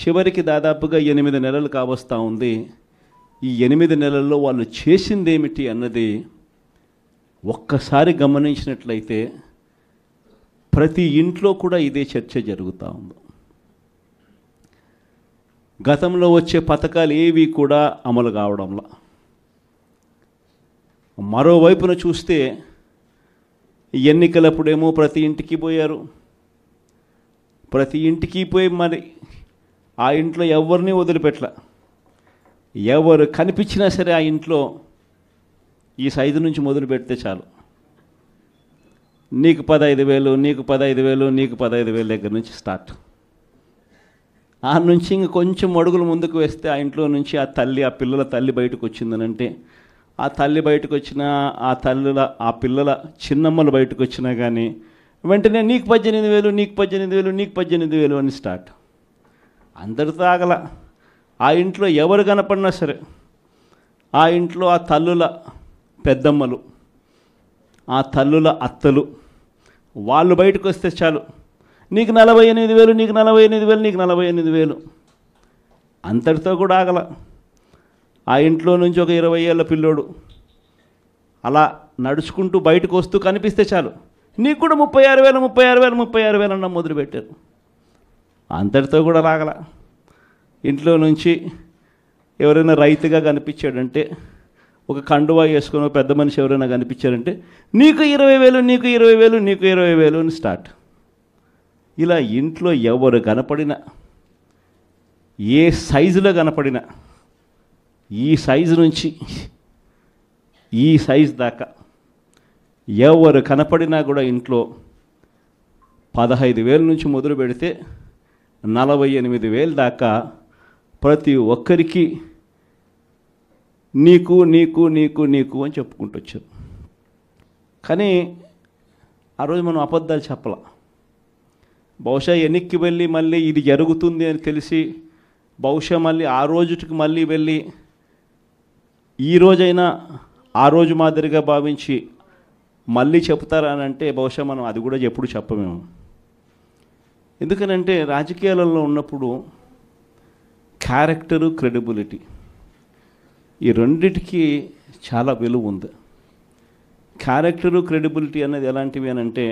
చివరికి దాదాపుగా 8 నెలలు కావస్తూ ఉంది. ఈ 8 నెలల్లో వాళ్ళు చేసిందేమిటి అన్నది ఒక్కసారి గమనించినట్లయితే ప్రతి ఇంట్లో కూడా ఇదే చర్చ జరుగుతూ ఉంది. గతంలో వచ్చే పథకాలు ఏవి కూడా అమలు కావడంలా. మరోవైపున చూస్తే ఎన్నికలప్పుడేమో ప్రతి ఇంటికి పోయారు. ప్రతి ఇంటికి పోయి మరి ఆ ఇంట్లో ఎవరిని వదిలిపెట్టలే. ఎవరు కనిపించినా సరే ఆ ఇంట్లో ఈ సైజు నుంచి మొదలు పెడితే చాలు, నీకు 15,000, నీకు 15,000, నీకు 15,000 దగ్గర నుంచి స్టార్ట్. ఆ నుంచి ఇంక కొంచెం అడుగులు ముందుకు వేస్తే ఆ ఇంట్లో నుంచి ఆ పిల్లల తల్లి బయటకు వచ్చిందనంటే, ఆ తల్లి బయటకు వచ్చినా ఆ పిల్లల చిన్నమ్మలు బయటకు వచ్చినా కానీ వెంటనే నీకు 18,000, నీకు 18,000, నీకు 18,000 అని స్టార్ట్. అందరితో ఆగల. ఆ ఇంట్లో ఎవరు కనపడినా సరే ఆ ఇంట్లో ఆ తల్లుల పెద్దమ్మలు, ఆ తల్లుల అత్తలు వాళ్ళు బయటకు వస్తే చాలు, నీకు 48,000, నీకు 48,000, నీకు 48,000. అంతటితో కూడా ఆగల. ఆ ఇంట్లో నుంచి ఒక 20 ఏళ్ళ పిల్లోడు అలా నడుచుకుంటూ బయటకు వస్తూ కనిపిస్తే చాలు, నీకు కూడా 36,000, 36,000, 36,000 అన్న మొదలుపెట్టారు. అంతటితో కూడా రాగల. ఇంట్లో నుంచి ఎవరైనా రైతుగా కనిపించాడంటే, ఒక కండువా వేసుకుని ఒక పెద్ద మనిషి ఎవరైనా కనిపించారంటే, నీకు 20,000, నీకు 20,000, నీకు 20,000 అని స్టార్ట్. ఇలా ఇంట్లో ఎవరు కనపడినా, ఏ సైజులో కనపడినా, ఈ సైజు నుంచి ఈ సైజు దాకా ఎవరు కనపడినా కూడా ఇంట్లో 15,000 నుంచి మొదలు పెడితే 48,000 దాకా ప్రతి ఒక్కరికి నీకు నీకు నీకు నీకు అని చెప్పుకుంటూ వచ్చారు. కానీ ఆ రోజు మనం అబద్ధాలు చెప్పాల. బహుశా వెనక్కి వెళ్ళి మళ్ళీ ఇది జరుగుతుంది అని తెలిసి బహుశా మళ్ళీ ఆ రోజుకి మళ్ళీ వెళ్ళి ఈ రోజైనా ఆ రోజు మాదిరిగా భావించి మళ్ళీ చెప్తారా అని అంటే బహుశా మనం అది కూడా ఎప్పుడు చెప్పమేము. ఎందుకనంటే రాజకీయాలలో ఉన్నప్పుడు క్యారెక్టరు, క్రెడిబిలిటీ ఈ రెండిటికి చాలా విలువ ఉంది. క్యారెక్టరు, క్రెడిబిలిటీ అనేది ఎలాంటివి అని అంటే,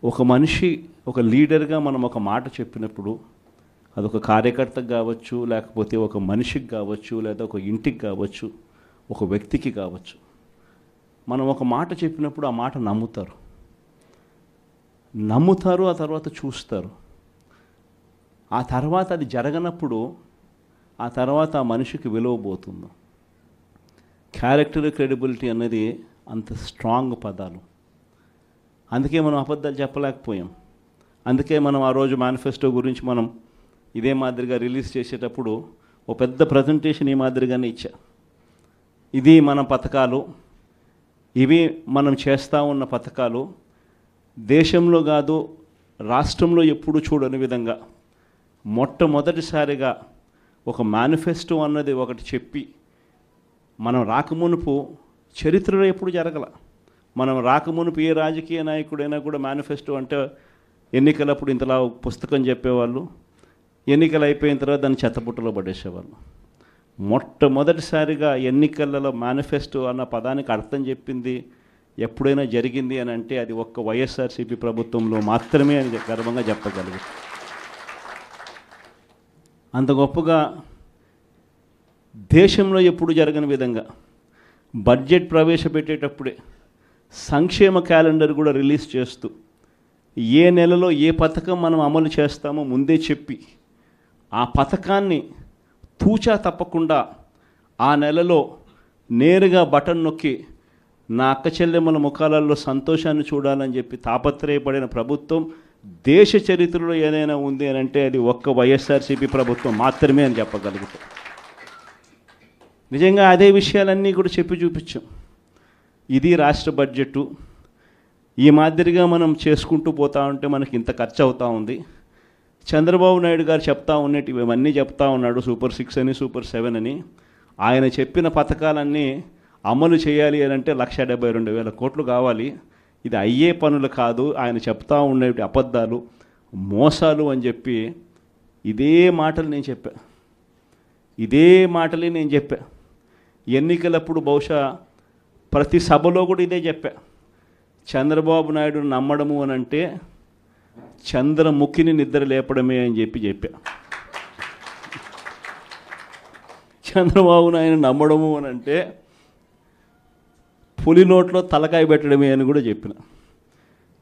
ఒక మనిషి ఒక లీడర్గా మనం ఒక మాట చెప్పినప్పుడు అదొక కార్యకర్తకు కావచ్చు, లేకపోతే ఒక మనిషికి కావచ్చు, లేదా ఒక ఇంటికి కావచ్చు, ఒక వ్యక్తికి కావచ్చు, మనం ఒక మాట చెప్పినప్పుడు ఆ మాట నమ్ముతారు. ఆ తర్వాత చూస్తారు. ఆ తర్వాత అది జరగనప్పుడు ఆ తర్వాత ఆ మనిషికి విలువ పోతుంది. క్యారెక్టర్, క్రెడిబిలిటీ అనేది అంత స్ట్రాంగ్ పదాలు. అందుకే మనం అబద్ధాలు చెప్పలేకపోయాం. అందుకే మనం ఆ రోజు మేనిఫెస్టో గురించి మనం ఇదే మాదిరిగా రిలీజ్ చేసేటప్పుడు ఒక పెద్ద ప్రజెంటేషన్ ఈ మాదిరిగానే ఇచ్చా. ఇది మన పథకాలు, ఇవి మనం చేస్తూ ఉన్న పథకాలు. దేశంలో కాదు రాష్ట్రంలో ఎప్పుడు చూడని విధంగా మొట్టమొదటిసారిగా ఒక మేనిఫెస్టో అన్నది ఒకటి చెప్పి, మనం రాకమునుపు చరిత్రలో ఎప్పుడు జరగల. మనం రాకమునుపు ఏ రాజకీయ నాయకుడైనా కూడా మేనిఫెస్టో అంటే ఎన్నికలప్పుడు ఇంతలా పుస్తకం చెప్పేవాళ్ళు, ఎన్నికలు అయిపోయిన తర్వాత దాన్ని చెత్తపుట్టలో పడేసేవాళ్ళు. మొట్టమొదటిసారిగా ఎన్నికలలో మేనిఫెస్టో అన్న పదానికి అర్థం చెప్పింది ఎప్పుడైనా జరిగింది అని అంటే అది ఒక్క వైఎస్ఆర్సీపీ ప్రభుత్వంలో మాత్రమే అని గర్వంగా చెప్పగలుగుతాం. అంత గొప్పగా దేశంలో ఎప్పుడు జరగని విధంగా బడ్జెట్ ప్రవేశపెట్టేటప్పుడే సంక్షేమ క్యాలెండర్ కూడా రిలీజ్ చేస్తూ ఏ నెలలో ఏ పథకం మనం అమలు చేస్తామో ముందే చెప్పి ఆ పథకాన్ని తూచా తప్పకుండా ఆ నెలలో నేరుగా బటన్ నొక్కి నా అక్క చెల్లెమ్మల ముఖాలలో సంతోషాన్ని చూడాలని చెప్పి తాపత్రయపడిన ప్రభుత్వం దేశ చరిత్రలో ఏదైనా ఉంది అని అంటే అది ఒక్క వైఎస్ఆర్సీపీ ప్రభుత్వం మాత్రమే అని చెప్పగలుగుతాం. నిజంగా అదే విషయాలన్నీ కూడా చెప్పి చూపించాం. ఇది రాష్ట్ర బడ్జెటు, ఈ మాదిరిగా మనం చేసుకుంటూ పోతూ ఉంటే మనకి ఇంత ఖర్చు అవుతూ ఉంది. చంద్రబాబు నాయుడు గారు చెప్తా ఉన్నట్టు ఇవన్నీ చెప్తా ఉన్నాడు, సూపర్ 6 అని, సూపర్ 7 అని. ఆయన చెప్పిన పథకాలన్నీ అమలు చేయాలి అని అంటే 1,72,000 కోట్లు కావాలి. ఇది అయ్యే పనులు కాదు, ఆయన చెప్తా ఉండే అబద్ధాలు, మోసాలు అని చెప్పి ఇదే మాటలు నేను చెప్పా, ఇదే మాటలే నేను చెప్పా. ఎన్నికలప్పుడు బహుశా ప్రతి సభలో కూడా ఇదే చెప్పా. చంద్రబాబు నాయుడు నమ్మడము అని అంటే చంద్రముఖిని నిద్ర లేపడమే అని చెప్పా. చంద్రబాబు నాయుడు నమ్మడము అని అంటే పులి నోట్లో తలకాయ పెట్టడమే అని కూడా చెప్పిన.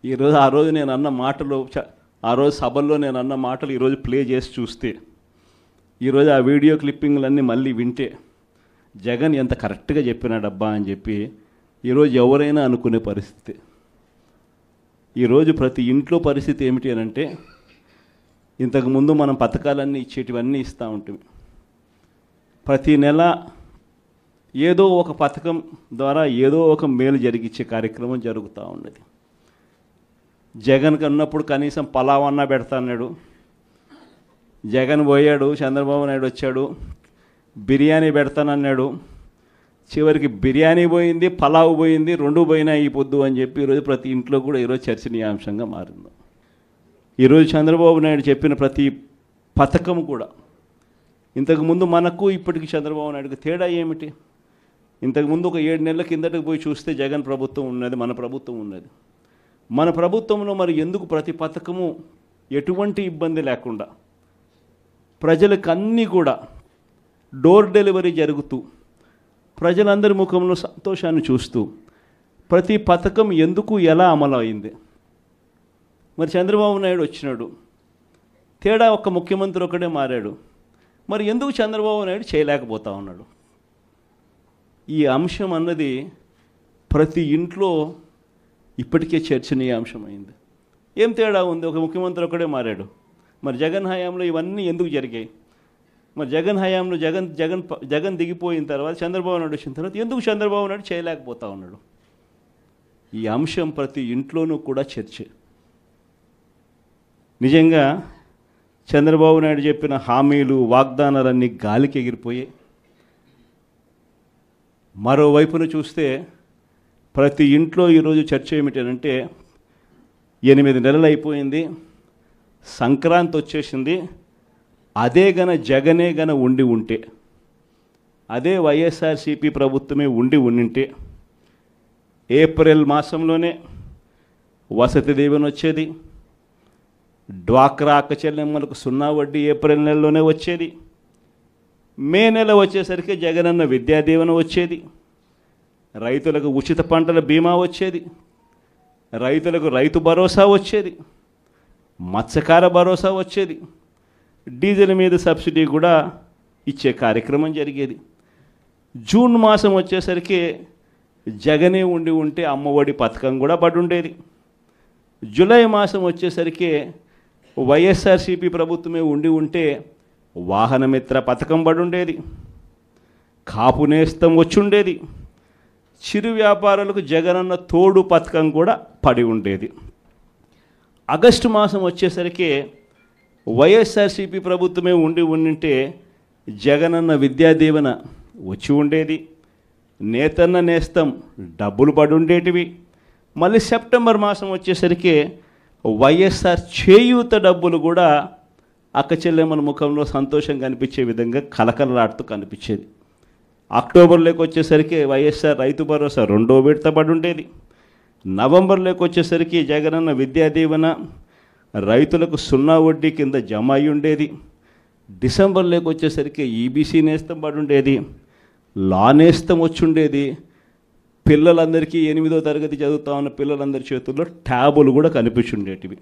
ఈరోజు ఆ రోజు నేను అన్న మాటలు, ఆ రోజు సభల్లో నేను అన్న మాటలు ఈరోజు ప్లే చేసి చూస్తే, ఈరోజు ఆ వీడియో క్లిప్పింగ్లన్నీ మళ్ళీ వింటే జగన్ ఎంత కరెక్ట్గా చెప్పినాడబ్బా అని చెప్పి ఈరోజు ఎవరైనా అనుకునే పరిస్థితి. ఈరోజు ప్రతి ఇంట్లో పరిస్థితి ఏమిటి అని అంటే, ఇంతకుముందు మనం పథకాలన్నీ ఇచ్చేటివన్నీ ఇస్తూ ఉంటుంది. ప్రతి నెల ఏదో ఒక పథకం ద్వారా ఏదో ఒక మేలు జరిగించే కార్యక్రమం జరుగుతూ ఉన్నది. జగన్కి ఉన్నప్పుడు కనీసం పలావన్నా పెడతా అన్నాడు. జగన్ పోయాడు, చంద్రబాబు నాయుడు వచ్చాడు, బిర్యానీ పెడతానన్నాడు. చివరికి బిర్యానీ పోయింది, పలావ్ పోయింది, రెండు పోయినాయి ఈ పొద్దు అని చెప్పి ఈరోజు ప్రతి ఇంట్లో కూడా ఈరోజు చర్చనీయాంశంగా మారింది. ఈరోజు చంద్రబాబు నాయుడు చెప్పిన ప్రతి పథకం కూడా, ఇంతకుముందు మనకు ఇప్పటికి చంద్రబాబు నాయుడుకి తేడా ఏమిటి? ఇంతకుముందు ఒక 7 నెలల కిందటకు పోయి చూస్తే జగన్ ప్రభుత్వం ఉన్నది, మన ప్రభుత్వం ఉన్నది. మన ప్రభుత్వంలో మరి ఎందుకు ప్రతి పథకము ఎటువంటి ఇబ్బంది లేకుండా ప్రజలకు అన్నీ కూడా డోర్ డెలివరీ జరుగుతూ ప్రజలందరి ముఖంలో సంతోషాన్ని చూస్తూ ప్రతి పథకం ఎందుకు ఎలా అమలు అయింది? మరి చంద్రబాబు నాయుడు వచ్చినాడు, తేడా ఒక్క ముఖ్యమంత్రి ఒకడే మారాడు. మరి ఎందుకు చంద్రబాబు నాయుడు చేయలేకపోతా ఉన్నాడు? ఈ అంశం అన్నది ప్రతి ఇంట్లో ఇప్పటికే చర్చనీయాంశమైంది. ఏం తేడా ఉంది? ఒక ముఖ్యమంత్రి ఒకడే మారాడు. మరి జగన్ హయాంలో ఇవన్నీ ఎందుకు జరిగాయి? మరి జగన్ హయాంలో జగన్ దిగిపోయిన తర్వాత చంద్రబాబు నాయుడు వచ్చిన తర్వాత ఎందుకు చంద్రబాబు నాయుడు చేయలేకపోతా ఉన్నాడు? ఈ అంశం ప్రతి ఇంట్లోనూ కూడా చర్చ. నిజంగా చంద్రబాబు నాయుడు చెప్పిన హామీలు, వాగ్దానాలన్నీ గాలికి ఎగిరిపోయాయి. మరోవైపున చూస్తే ప్రతి ఇంట్లో ఈరోజు చర్చ ఏమిటంటే, 8 నెలలు అయిపోయింది, సంక్రాంతి వచ్చేసింది, అదే జగనే ఉండి ఉంటే, అదే వైఎస్ఆర్సీపీ ప్రభుత్వమే ఉండింటే ఏప్రిల్ మాసంలోనే వసతి దీవెన వచ్చేది, డ్వాక్రా అక్క చెల్లెమ్మలకు 0 వడ్డీ ఏప్రిల్ నెలలోనే వచ్చేది, మే నెల వచ్చేసరికి జగనన్న విద్యా దీవెన వచ్చేది, రైతులకు ఉచిత పంటల బీమా వచ్చేది, రైతులకు రైతు భరోసా వచ్చేది, మత్స్యకార భరోసా వచ్చేది, డీజిల్ మీద సబ్సిడీ కూడా ఇచ్చే కార్యక్రమం జరిగేది. జూన్ మాసం వచ్చేసరికి జగనే ఉంటే అమ్మఒడి పథకం కూడా పడి ఉండేది. జూలై మాసం వచ్చేసరికి వైఎస్ఆర్సీపీ ప్రభుత్వమే ఉంటే వాహనమిత్ర పథకం పడి ఉండేది, కాపు నేస్తం వచ్చి ఉండేది, చిరు వ్యాపారులకు జగనన్న తోడు పథకం కూడా పడి ఉండేది. ఆగస్టు మాసం వచ్చేసరికి వైఎస్ఆర్సీపీ ప్రభుత్వమే ఉంటే జగనన్న విద్యా దీవెన వచ్చి ఉండేది, నేతన్న నేస్తం డబ్బులు పడి ఉండేటివి. మళ్ళీ సెప్టెంబర్ మాసం వచ్చేసరికి వైఎస్ఆర్ చేయూత డబ్బులు కూడా అక్క చెల్లెమ్మల ముఖంలో సంతోషం కనిపించే విధంగా కలకలలాడుతూ కనిపించేది. అక్టోబర్లోకి వచ్చేసరికి వైఎస్ఆర్ రైతు భరోసా 2వ విడత పడి ఉండేది. నవంబర్లోకి వచ్చేసరికి జగనన్న విద్యా దీవెన రైతులకు 0 వడ్డీ కింద జమ అయి ఉండేది. డిసెంబర్లోకి వచ్చేసరికి ఈబీసీ నేస్తం పడి ఉండేది, లా నేస్తం వచ్చి ఉండేది. పిల్లలందరికీ 8వ తరగతి చదువుతా ఉన్న పిల్లలందరి చేతుల్లో ట్యాబులు కూడా కనిపించుండేటివి.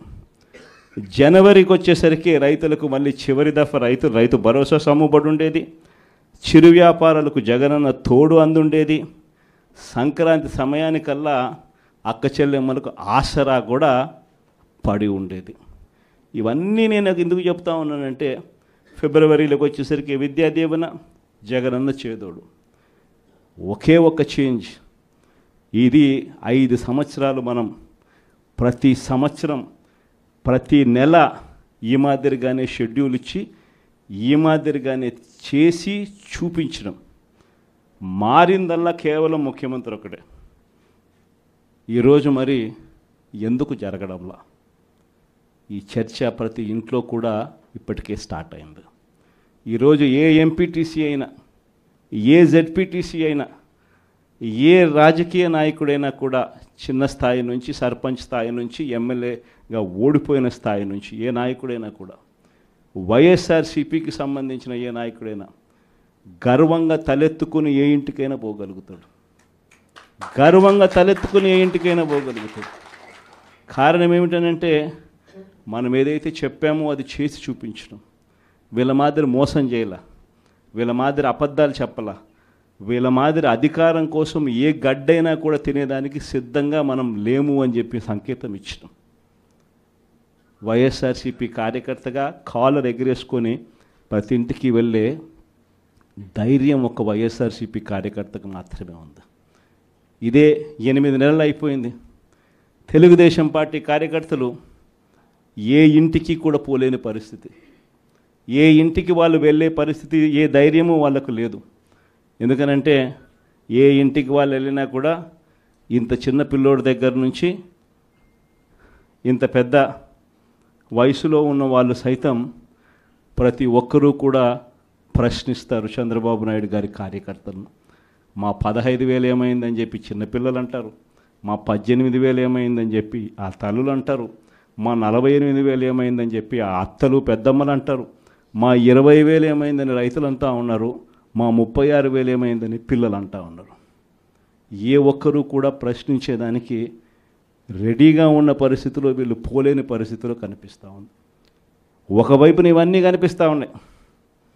జనవరికి వచ్చేసరికి రైతులకు మళ్ళీ చివరి దఫా రైతు భరోసా సొమ్ముబడి ఉండేది, చిరు వ్యాపారాలకు జగనన్న తోడు అందుండేది. సంక్రాంతి సమయానికల్లా అక్క చెల్లెమ్మలకు ఆసరా కూడా పడి ఉండేది. ఇవన్నీ నేను ఎందుకు చెప్తా ఉన్నానంటే, ఫిబ్రవరిలోకి వచ్చేసరికి విద్యా దీవెన, జగనన్న చేదోడు, ఒకే ఒక్క చేంజ్. ఇది 5 సంవత్సరాలు మనం ప్రతి సంవత్సరం ప్రతి నెల ఈ మాదిరిగానే షెడ్యూల్ ఇచ్చి ఈ మాదిరిగానే చేసి చూపించడం. మారిందల్లా కేవలం ముఖ్యమంత్రి ఒకటే. ఈరోజు మరి ఎందుకు జరగడంలా ఈ చర్చ ప్రతి ఇంట్లో కూడా ఇప్పటికే స్టార్ట్ అయింది. ఈరోజు ఏ ఎంపీటీసీ అయినా, ఏ జెడ్పీటీసీ అయినా, ఏ రాజకీయ నాయకుడైనా కూడా చిన్న స్థాయి నుంచి, సర్పంచ్ స్థాయి నుంచి, ఎమ్మెల్యేగా ఓడిపోయిన స్థాయి నుంచి ఏ నాయకుడైనా కూడా, వైఎస్ఆర్సీపీకి సంబంధించిన ఏ నాయకుడైనా గర్వంగా తలెత్తుకుని ఏ ఇంటికైనా పోగలుగుతాడు. గర్వంగా తలెత్తుకుని ఏ ఇంటికైనా పోగలుగుతాడు. కారణం ఏమిటనంటే మనం ఏదైతే చెప్పామో అది చేసి చూపించడం. వీళ్ళ మాదిరి మోసం చేయాల, వీళ్ళ మాదిరి అబద్ధాలు చెప్పాల, వీళ్ళ మాదిరి అధికారం కోసం ఏ గడ్డైనా కూడా తినేదానికి సిద్ధంగా మనం లేము అని చెప్పి సంకేతం ఇచ్చడం. వైఎస్ఆర్సీపీ కార్యకర్తగా కాలర్ ఎగిరేసుకొని ప్రతి ఇంటికి వెళ్ళే ధైర్యం ఒక వైఎస్ఆర్సీపీ కార్యకర్తకు మాత్రమే ఉంది. ఇదే 8 నెలలు అయిపోయింది. తెలుగుదేశం పార్టీ కార్యకర్తలు ఏ ఇంటికి కూడా పోలేని పరిస్థితి, ఏ ఇంటికి వాళ్ళు వెళ్ళే పరిస్థితి, ఏ ధైర్యము వాళ్ళకు లేదు. ఎందుకనంటే ఏ ఇంటికి వాళ్ళు వెళ్ళినా కూడా ఇంత చిన్న పిల్లోడి దగ్గర నుంచి ఇంత పెద్ద వయసులో ఉన్న వాళ్ళు సైతం ప్రతి ఒక్కరూ కూడా ప్రశ్నిస్తారు చంద్రబాబు నాయుడు గారి కార్యకర్తలను. మా 15,000 ఏమైందని చెప్పి చిన్నపిల్లలు అంటారు, మా 18,000 ఏమైందని చెప్పి ఆ తల్లులు అంటారు, మా 48,000 ఏమైందని చెప్పి ఆ అత్తలు పెద్దమ్మలు అంటారు, మా 20,000 ఏమైందని రైతులంతా ఉన్నారు, మా 36,000 ఏమైందని పిల్లలు అంటూ ఉన్నారు. ఏ ఒక్కరూ కూడా ప్రశ్నించేదానికి రెడీగా ఉన్న పరిస్థితిలో వీళ్ళు పోలేని పరిస్థితిలో కనిపిస్తూ ఉంది. ఒకవైపున ఇవన్నీ కనిపిస్తూ ఉన్నాయి.